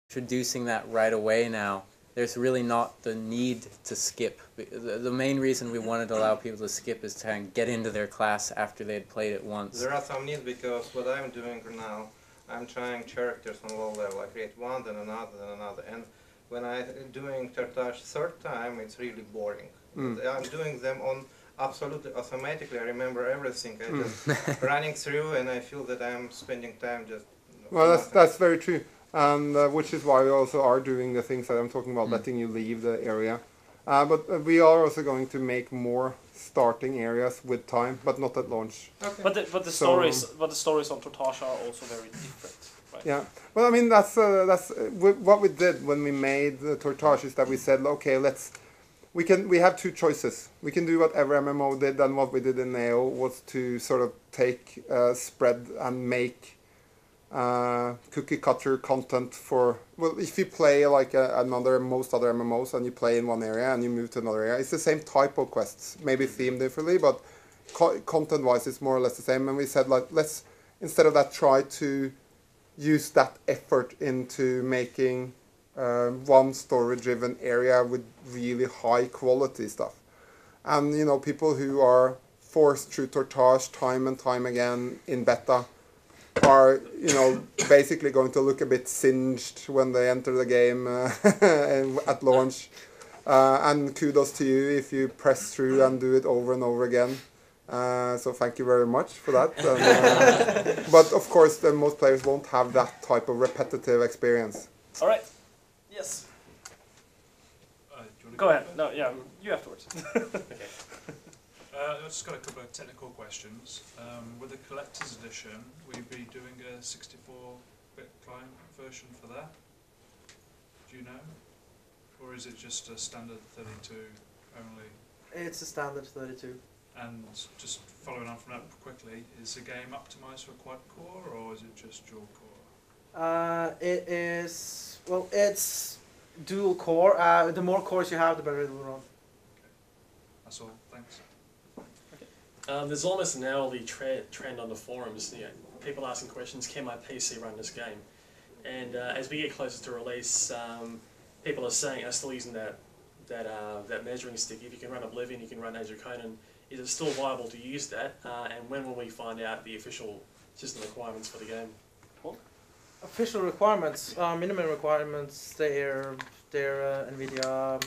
introducing that right away now. There's really not the need to skip. The main reason we wanted to allow people to skip is to get into their class after they had played it once. There are some needs because what I'm doing now, I'm trying characters on low level. I create one, then another. And when I'm doing Tertage third time, it's really boring. I'm doing them on absolutely automatically. I remember everything. I just running through, and I feel that I'm spending time just. Well, that's very true, and which is why we also are doing the things that I'm talking about, letting you leave the area. But we are also going to make more starting areas with time, but not at launch. Okay. But the stories on Tortage are also very different, right? Yeah. Well, I mean that's what we did when we made the Tortage is that we said, okay, we have two choices. We can do whatever MMO did, and what we did in Neo was to sort of take spread and make cookie cutter content for, well, if you play like most other MMOs and you play in one area and you move to another area, it's the same type of quests, maybe themed differently, but content wise it's more or less the same. And we said, like, let's instead of that try to use that effort into making one story driven area with really high quality stuff. And you know, people who are forced through Tortage time and time again in beta are, you know, basically going to look a bit singed when they enter the game at launch. And kudos to you if you press through and do it over and over again. So thank you very much for that. But of course, most players won't have that type of repetitive experience. All right. Yes. Go ahead. No, yeah, you afterwards. Okay. I've just got a couple of technical questions. With the collector's edition, will you be doing a 64-bit client version for that? Do you know? Or is it just a standard 32 only? It's a standard 32. And just following on from that quickly, is the game optimized for quad-core or is it just dual-core? It is, well, it's dual core. The more cores you have, the better it will run. Okay. That's all. Thanks. There's almost an hourly trend on the forums, you know, people asking questions, can my PC run this game? And as we get closer to release, people are still using that measuring stick. If you can run Oblivion, you can run Age of Conan. Is it still viable to use that? And when will we find out the official system requirements for the game? Official requirements, minimum requirements, they're NVIDIA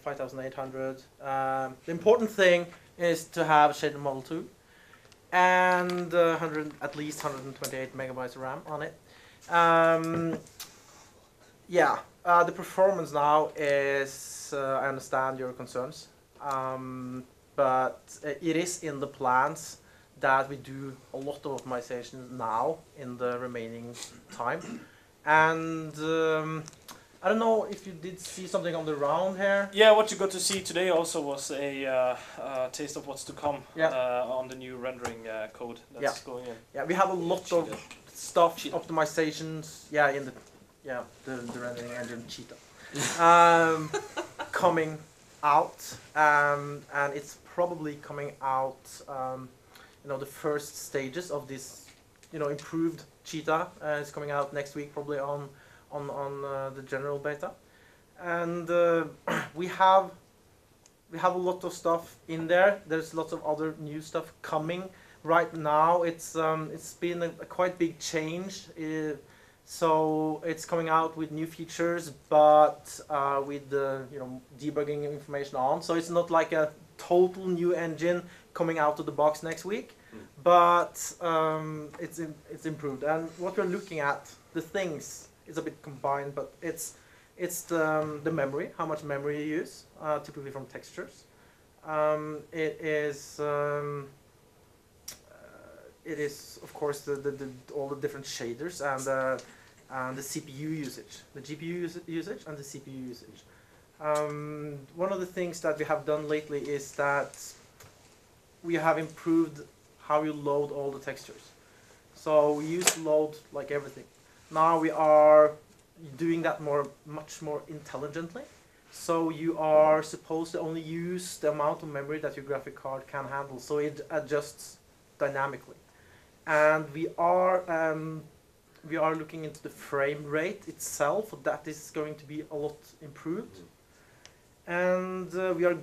5800. The important thing is to have shaded model 2 and at least 128 megabytes of RAM on it. The performance now is, I understand your concerns, but it is in the plans that we do a lot of optimizations now in the remaining time. And I don't know if you did see something on the round here. Yeah, what you got to see today also was a taste of what's to come on the new rendering code that's going in. Yeah, we have a lot of stuff, optimizations, in the rendering engine Cheetah coming out, and it's probably coming out. The first stages of this, improved Cheetah is coming out next week, probably on the general beta, and we have a lot of stuff in there. There's lots of other new stuff coming right now. It's been a quite big change. So it's coming out with new features, but with the debugging information on. So it's not like a total new engine coming out of the box next week, but it's improved. And what we're looking at, the things, is a bit combined, but it's the memory, how much memory you use, typically from textures. It is of course all the different shaders and the CPU usage, the GPU usage and the CPU usage. One of the things that we have done lately is that we have improved how you load all the textures. So we used to load like everything. Now we are doing that much more intelligently. So you are supposed to only use the amount of memory that your graphic card can handle. So it adjusts dynamically. And we are we are looking into the frame rate itself. That is going to be a lot improved. And we are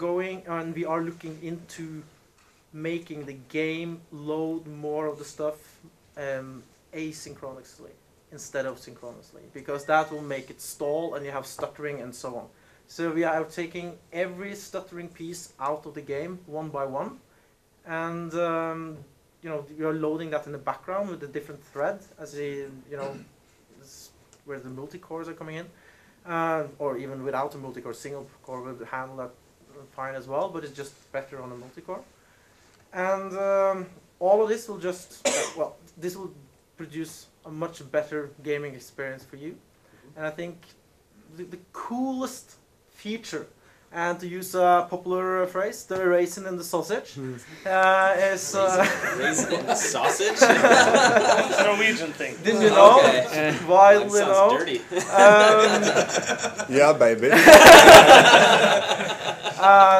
looking into making the game load more of the stuff asynchronously instead of synchronously, because that will make it stall and you have stuttering and so on. So we are taking every stuttering piece out of the game one by one, and we are loading that in the background with a different thread, as where the multi-cores are coming in, or even without a multi-core, single core would handle that fine as well, but it's just better on a multi-core. And all of this will just this will produce a much better gaming experience for you. And I think the coolest feature, and to use a popular phrase, the raisin in the sausage, is... Raisin in the sausage? Norwegian thing. Did you know? Okay. While, That sounds dirty. Yeah, baby.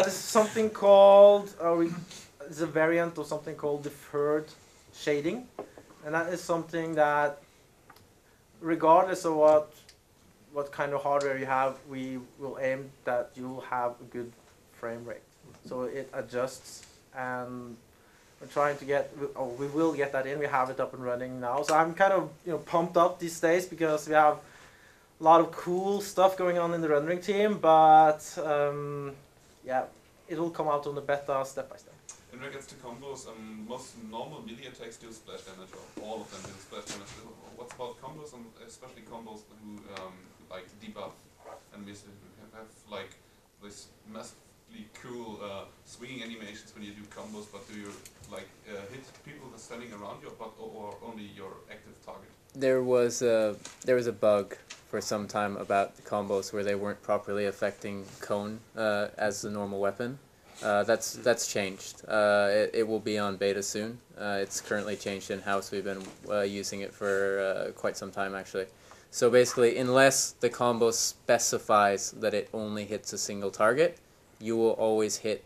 There's something called... it's a variant of something called deferred shading. And that is something that, regardless of what kind of hardware you have, we will aim that you will have a good frame rate. So it adjusts, and we're trying to we will get that in. We have it up and running now. So I'm kind of pumped up these days, because we have a lot of cool stuff going on in the rendering team. But yeah, it will come out on the beta step by step. In regards to combos, most normal melee attacks do splash damage, or all of them do splash damage. What's about combos, and especially combos who like debuff and miss, have like this massively cool swinging animations when you do combos, but do you like hit people that's standing around you, or only your active target? There was a bug for some time about the combos where they weren't properly affecting Cone as the normal weapon. That's changed. It will be on beta soon. It's currently changed in-house. We've been using it for quite some time, actually. So basically, unless the combo specifies that it only hits a single target, you will always hit